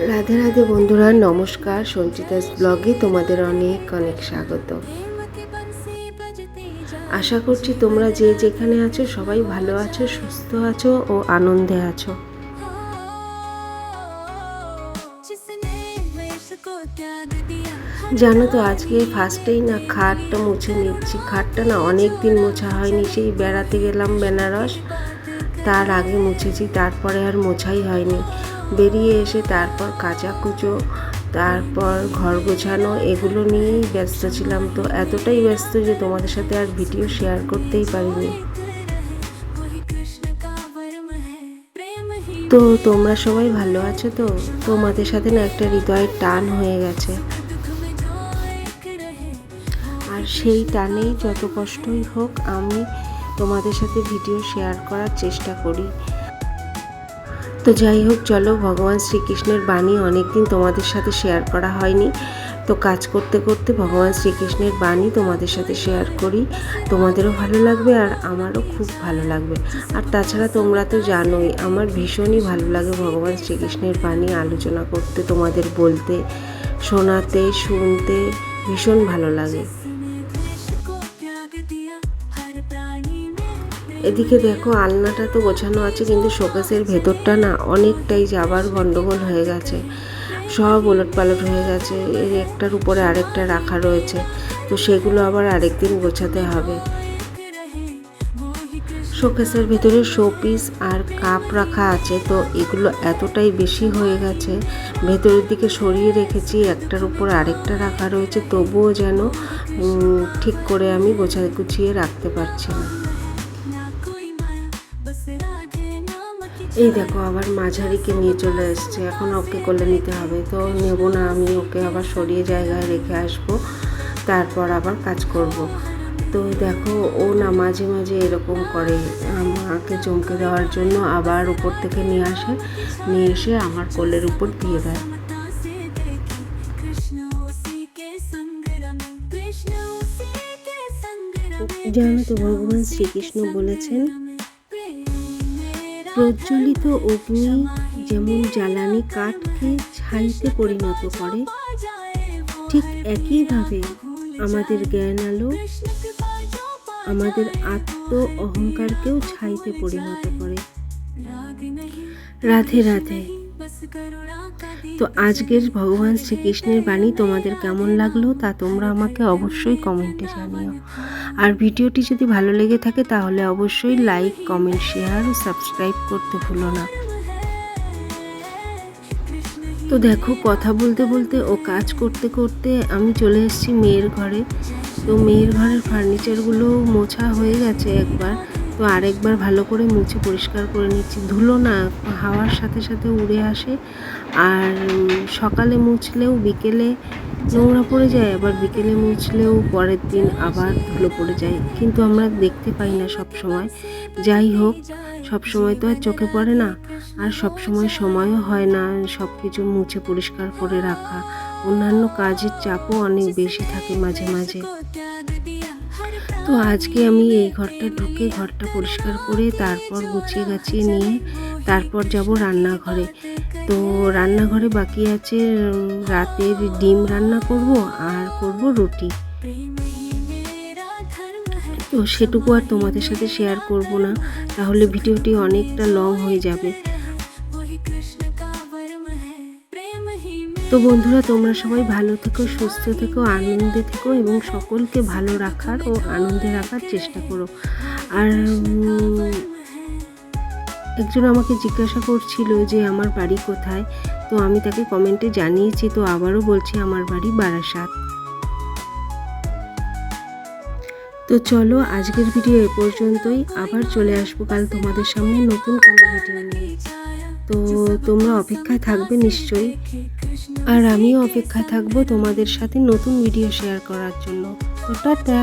রাধে রাধে বন্ধুরা, নমস্কার। সঞ্চিতাস ব্লগে তোমাদের অনেক অনেক স্বাগত। আশা করছি তোমরা যে যেখানে আছো সবাই ভালো আছো, সুস্থ আছো ও আনন্দে আছো। জানো তো, আজকে ফার্স্টেই না খাটটা মুছে নিচ্ছি। খাটটা না অনেক দিন মোছা হয়নি, সেই বেড়াতে গেলাম বেনারস, তার আগে মুছেছি, তারপরে আর মোছাই হয়নি। বেরিয়ে এসে তারপর কাচা কুচো, তারপর ঘর গোছানো, এগুলো নিয়েই ব্যস্ত ছিলাম। তো এতটাই ব্যস্ত যে তোমাদের সাথে আর ভিডিও শেয়ার করতেই পারিনি। তো তোমরা সবাই ভালো আছো তো? তোমাদের সাথে না একটা হৃদয়ের টান হয়ে গেছে, আর সেই টানেই যত কষ্টই হোক আমি তোমাদের সাথে ভিডিও শেয়ার করার চেষ্টা করি। তো যাই হোক, চলো, ভগবান শ্রীকৃষ্ণের বাণী অনেকদিন তোমাদের সাথে শেয়ার করা হয়নি। তো কাজ করতে করতে ভগবান শ্রীকৃষ্ণের বাণী তোমাদের সাথে শেয়ার করি, তোমাদেরও ভালো লাগবে আর আমারও খুব ভালো লাগবে। আর তাছাড়া তোমরা তো জানোই আমার ভীষণই ভালো লাগে ভগবান শ্রীকৃষ্ণের বাণী আলোচনা করতে, তোমাদের বলতে, শোনাতে, শুনতে ভীষণ ভালো লাগে। এদিকে দেখো, আলনাটা তো গোছানো আছে, কিন্তু শোকেসের ভেতরটা না অনেকটাই যাবার গন্ডগোল হয়ে গেছে, সব ওলটপালট হয়ে গেছে। এর একটার উপরে আরেকটা রাখা রয়েছে, তো সেগুলো আবার আরেকদিন গোছাতে হবে। শোকেসের ভিতরে শোপিস আর কাপ রাখা আছে, তো এগুলো এতটাই বেশি হয়ে গেছে, ভেতরের দিকে সরিয়ে রেখেছি, একটার উপর আরেকটা রাখা রয়েছে, তবুও যেন ঠিক করে আমি গুছিয়ে রাখতে পারছি না। এই দেখো, আবার মাঝারিকে নিয়ে চলে এসছে, এখন ওকে কোলে নিতে হবে। তো নেব না, আমি ওকে আবার সরিয়ে জায়গায় রেখে আসবো, তারপর আবার কাজ করব। তো দেখো, ও না মাঝে মাঝে এরকম করে, আমাকে চমকে দেওয়ার জন্য আবার উপর থেকে নিয়ে এসে আমার কোলের উপর দিয়ে দেয়। জানো তো, ভগবান শ্রীকৃষ্ণ বলেছেন, প্রজ্বলিত অগ্নি যেমন জ্বালানি কাঠকে ছাইতে পরিণত করে, ঠিক একইভাবে আমাদের জ্ঞান আলো আমাদের আত্ম অহংকারকেও ছাইতে পরিণত করে। রাধে রাধে। তো আজকের ভগবান শ্রীকৃষ্ণের বাণী তোমাদের কেমন লাগলো তা তোমরা আমাকে অবশ্যই কমেন্টে জানিও। আর ভিডিওটি যদি ভালো লেগে থাকে তাহলে অবশ্যই লাইক, কমেন্ট, শেয়ার ও সাবস্ক্রাইব করতে ভুলো না। তো দেখো, কথা বলতে বলতে ও কাজ করতে করতে আমি চলে এসেছি মেয়ের ঘরে। তো মেয়ের ঘরের ফার্নিচারগুলো মোছা হয়ে গেছে একবার, তো আরেকবার ভালো করে মুছে পরিষ্কার করে নিচ্ছি। ধুলো না হাওয়ার সাথে সাথে উড়ে আসে, আর সকালে মুছলেও বিকেলে নোংরা পড়ে যায়, আবার বিকেলে মুছলেও পরের দিন আবার ধুলো পড়ে যায়, কিন্তু আমরা দেখতে পাই না সব সময়। যাই হোক, সব সময় তো আর চোখে পড়ে না, আর সব সময় সময়ও হয় না সব কিছু মুছে পরিষ্কার করে রাখা, অন্যান্য কাজের চাপও অনেক বেশি থাকে মাঝে মাঝে। তো আজকে আমি এই ঘরটা ঢুকে ঘরটা পরিষ্কার করে তারপর গুছিয়ে গাছিয়ে নিয়ে তারপর যাব রান্নাঘরে। তো রান্নাঘরে বাকি আছে রাতের ডিম রান্না করব আর করব রুটি। তো সেটুকু আর তোমাদের সাথে শেয়ার করব না, তাহলে ভিডিওটি অনেকটা লং হয়ে যাবে। তো বন্ধুরা, তোমরা সবাই ভালো থেকো, সুস্থ থেকো, আনন্দে থেকো এবং সকলকে ভালো রাখার ও আনন্দে রাখার চেষ্টা করো। আর একজন আমাকে জিজ্ঞাসা করছিল যে আমার বাড়ি কোথায়, তো আমি তাকে কমেন্টে জানিয়েছি, তো আবারও বলছি আমার বাড়ি বারাসাত। তো চলো, আজকের ভিডিও এ পর্যন্তই, আবার চলে আসবো কাল তোমাদের সামনে নতুন কোনো ভিডিও নিয়ে। তো তোমরা অপেক্ষায় থাকবে নিশ্চয়ই, আর আমিও অপেক্ষায় থাকবো তোমাদের সাথে নতুন ভিডিও শেয়ার করার জন্য। তো টাটা।